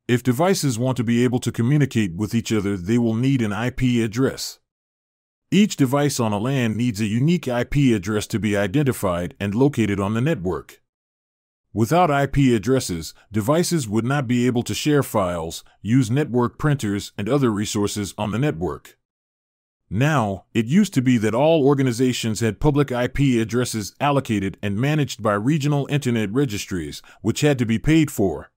If devices want to be able to communicate with each other, they will need an IP address. Each device on a LAN needs a unique IP address to be identified and located on the network. Without IP addresses, devices would not be able to share files, use network printers, and other resources on the network. Now, it used to be that all organizations had public IP addresses allocated and managed by regional internet registries, which had to be paid for.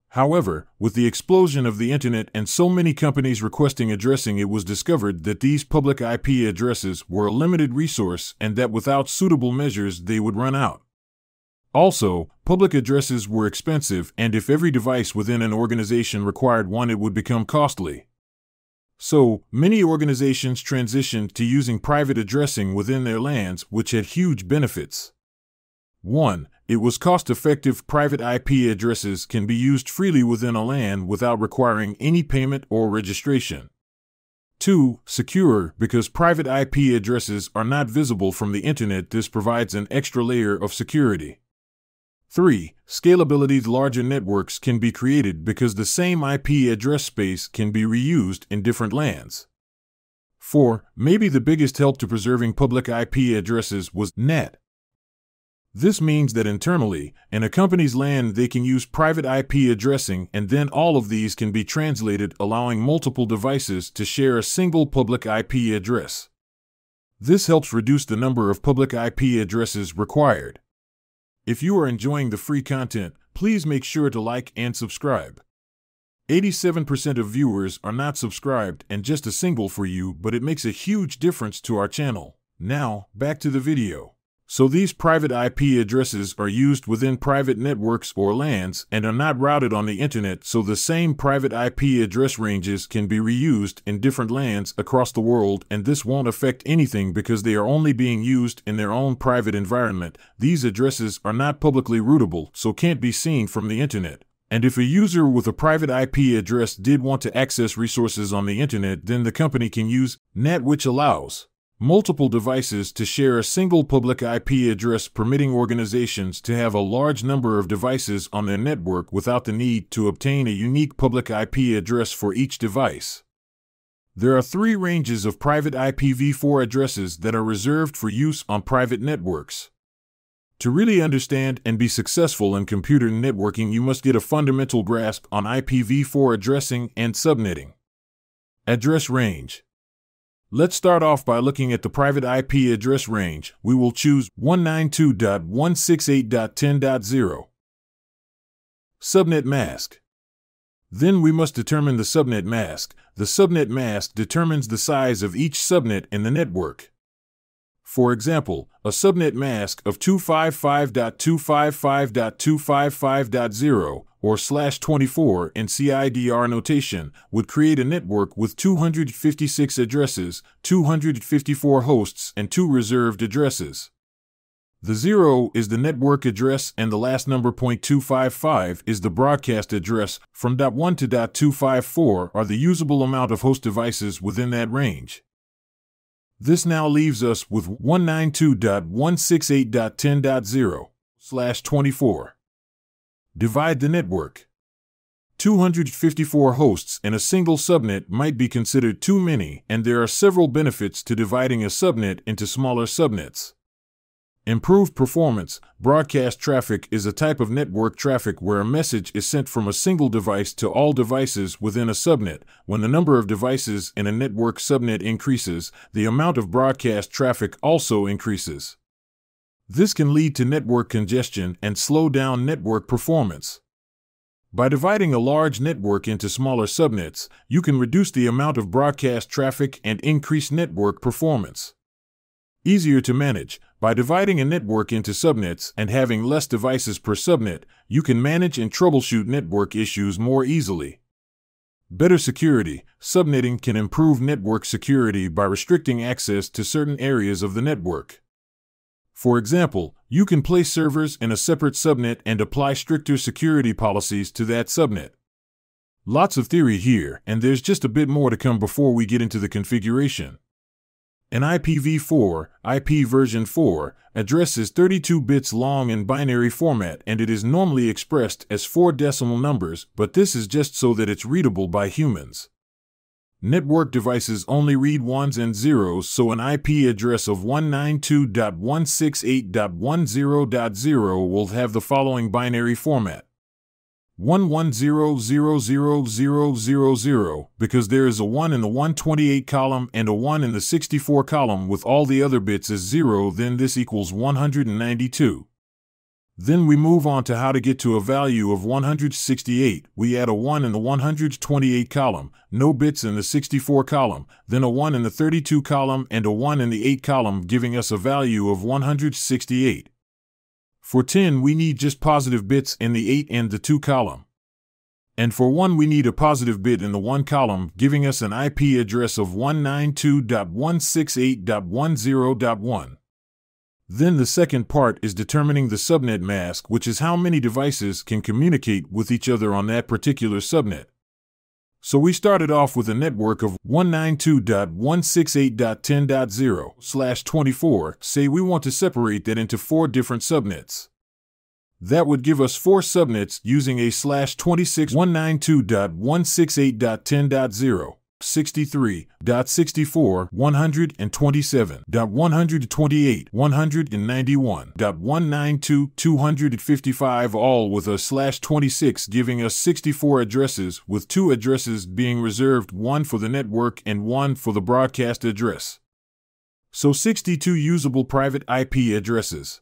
However, with the explosion of the internet and so many companies requesting addressing, it was discovered that these public IP addresses were a limited resource and that without suitable measures they would run out. Also, public addresses were expensive, and if every device within an organization required one, it would become costly. So, many organizations transitioned to using private addressing within their LANs, which had huge benefits. 1. It was cost-effective. Private IP addresses can be used freely within a LAN without requiring any payment or registration. 2. Secure, because private IP addresses are not visible from the internet. This provides an extra layer of security. 3. Scalability. Larger networks can be created because the same IP address space can be reused in different LANs. 4. Maybe the biggest help to preserving public IP addresses was NAT. This means that internally, in a company's LAN, they can use private IP addressing, and then all of these can be translated, allowing multiple devices to share a single public IP address. This helps reduce the number of public IP addresses required. If you are enjoying the free content, please make sure to like and subscribe. 87% of viewers are not subscribed, and just a single for you, but it makes a huge difference to our channel. Now, back to the video. So these private IP addresses are used within private networks or LANs and are not routed on the internet, so the same private IP address ranges can be reused in different LANs across the world, and this won't affect anything because they are only being used in their own private environment. These addresses are not publicly routable, so can't be seen from the internet. And if a user with a private IP address did want to access resources on the internet, then the company can use NAT, which allows multiple devices to share a single public IP address, permitting organizations to have a large number of devices on their network without the need to obtain a unique public IP address for each device. There are 3 ranges of private IPv4 addresses that are reserved for use on private networks. To really understand and be successful in computer networking, you must get a fundamental grasp on IPv4 addressing and subnetting. Address range. Let's start off by looking at the private IP address range. We will choose 192.168.10.0. Subnet mask. Then we must determine the subnet mask. The subnet mask determines the size of each subnet in the network. For example, a subnet mask of 255.255.255.0 or /24 in CIDR notation would create a network with 256 addresses, 254 hosts, and 2 reserved addresses. The 0 is the network address, and the last number .255 is the broadcast address. From .1 to .254 are the usable amount of host devices within that range. This now leaves us with 192.168.10.0/24. Divide the network. 254 hosts in a single subnet might be considered too many, and there are several benefits to dividing a subnet into smaller subnets. Improved performance. Broadcast traffic is a type of network traffic where a message is sent from a single device to all devices within a subnet. When the number of devices in a network subnet increases, the amount of broadcast traffic also increases. This can lead to network congestion and slow down network performance. By dividing a large network into smaller subnets, you can reduce the amount of broadcast traffic and increase network performance. Easier to manage. By dividing a network into subnets and having less devices per subnet, you can manage and troubleshoot network issues more easily. Better security. Subnetting can improve network security by restricting access to certain areas of the network. For example, you can place servers in a separate subnet and apply stricter security policies to that subnet. Lots of theory here, and there's just a bit more to come before we get into the configuration. An IPv4, IP version 4, address is 32 bits long in binary format, and it is normally expressed as 4 decimal numbers, but this is just so that it's readable by humans. Network devices only read ones and zeros, so an IP address of 192.168.10.0 will have the following binary format: 110000000, because there is a 1 in the 128 column and a 1 in the 64 column with all the other bits as 0, then this equals 192. Then we move on to how to get to a value of 168. We add a 1 in the 128 column, no bits in the 64 column, then a 1 in the 32 column and a 1 in the 8 column, giving us a value of 168. For 10, we need just positive bits in the 8 and the 2 column. And for 1, we need a positive bit in the 1 column, giving us an IP address of 192.168.10.1. Then the second part is determining the subnet mask, which is how many devices can communicate with each other on that particular subnet. So we started off with a network of 192.168.10.0/24. Say we want to separate that into 4 different subnets. That would give us 4 subnets using a /26 192.168.10.0, 63.64, 127.128, 191.192, 255, all with a /26, giving us 64 addresses, with 2 addresses being reserved, 1 for the network and 1 for the broadcast address. So 62 usable private IP addresses.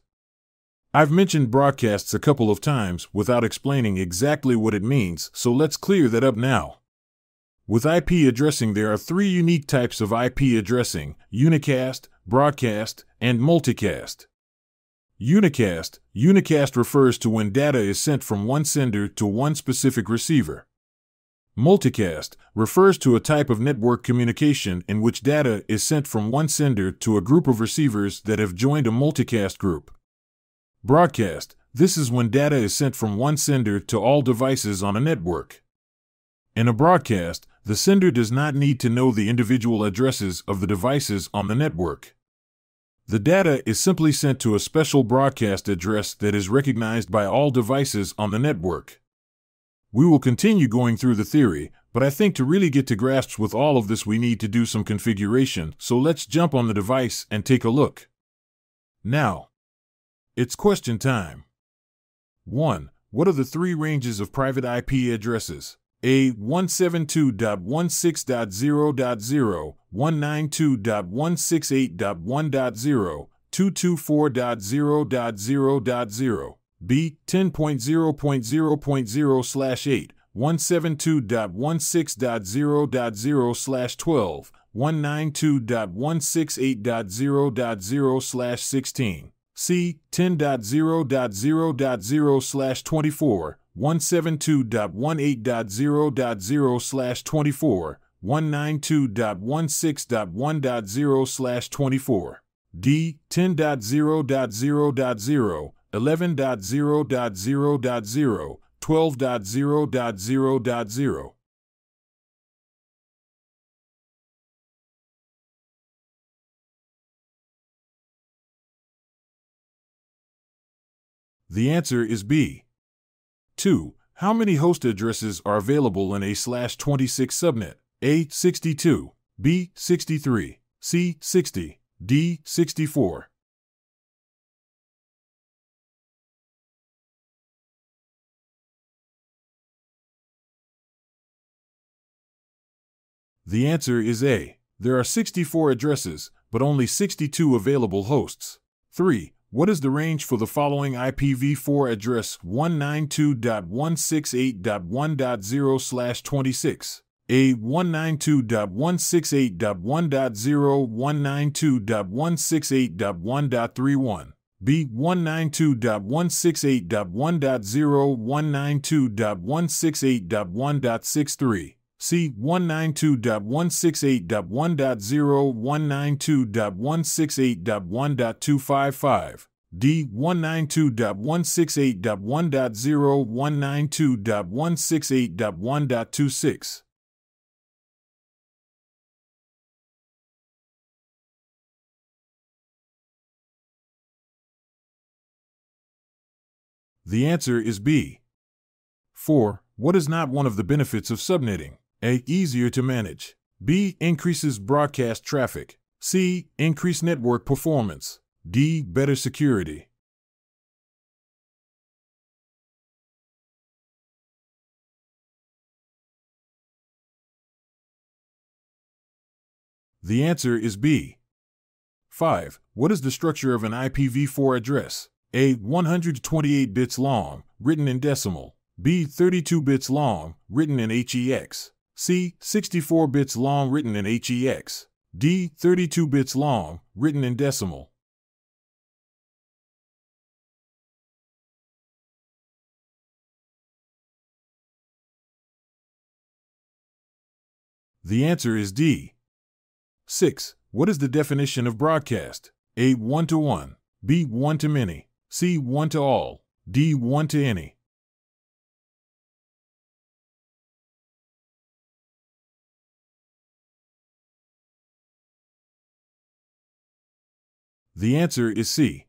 I've mentioned broadcasts a couple of times without explaining exactly what it means, so let's clear that up now. With IP addressing, there are 3 unique types of IP addressing: unicast, broadcast, and multicast. Unicast refers to when data is sent from one sender to one specific receiver. Multicast refers to a type of network communication in which data is sent from one sender to a group of receivers that have joined a multicast group. Broadcast, this is when data is sent from one sender to all devices on a network. In a broadcast, the sender does not need to know the individual addresses of the devices on the network. The data is simply sent to a special broadcast address that is recognized by all devices on the network. We will continue going through the theory, but I think to really get to grasps with all of this we need to do some configuration, so let's jump on the device and take a look. Now, it's question time. 1. What are the 3 ranges of private IP addresses? A. 172.16.0.0, 192.168.1.0, 224.0.0.0. B. 10.0.0.0/8, 172.16.0.0/12, 192.168.0.0/16. C. 10.0.0.0/24, 172.18.0.0/24, 192.16.1.0/24. D. 10.0.0.0, 11.0.0.0, 12.0.0.0. The answer is B. 2. How many host addresses are available in a /26 subnet? A. 62, B. 63, C. 60, D. 64. The answer is A. There are 64 addresses, but only 62 available hosts. 3. What is the range for the following IPv4 address 192.168.1.0/26? A. 192.168.1.0, 192.168.1.31. B. 192.168.1.0, 192.168.1.63. C. 192.168.1.0, 192.168.1.255. D. 192.168.1.0, 192.168.1.26. The answer is B. 4. What is not one of the benefits of subnetting? A. Easier to manage. B. Increases broadcast traffic. C. Increased network performance. D. Better security. The answer is B. 5. What is the structure of an IPv4 address? A. 128 bits long, written in decimal. B. 32 bits long, written in hex. C. 64 bits long, written in hex. D. 32 bits long, written in decimal. The answer is D. 6. What is the definition of broadcast? A. One-to-one. B. One-to-many. C. One-to-all. D. One-to-any. The answer is C.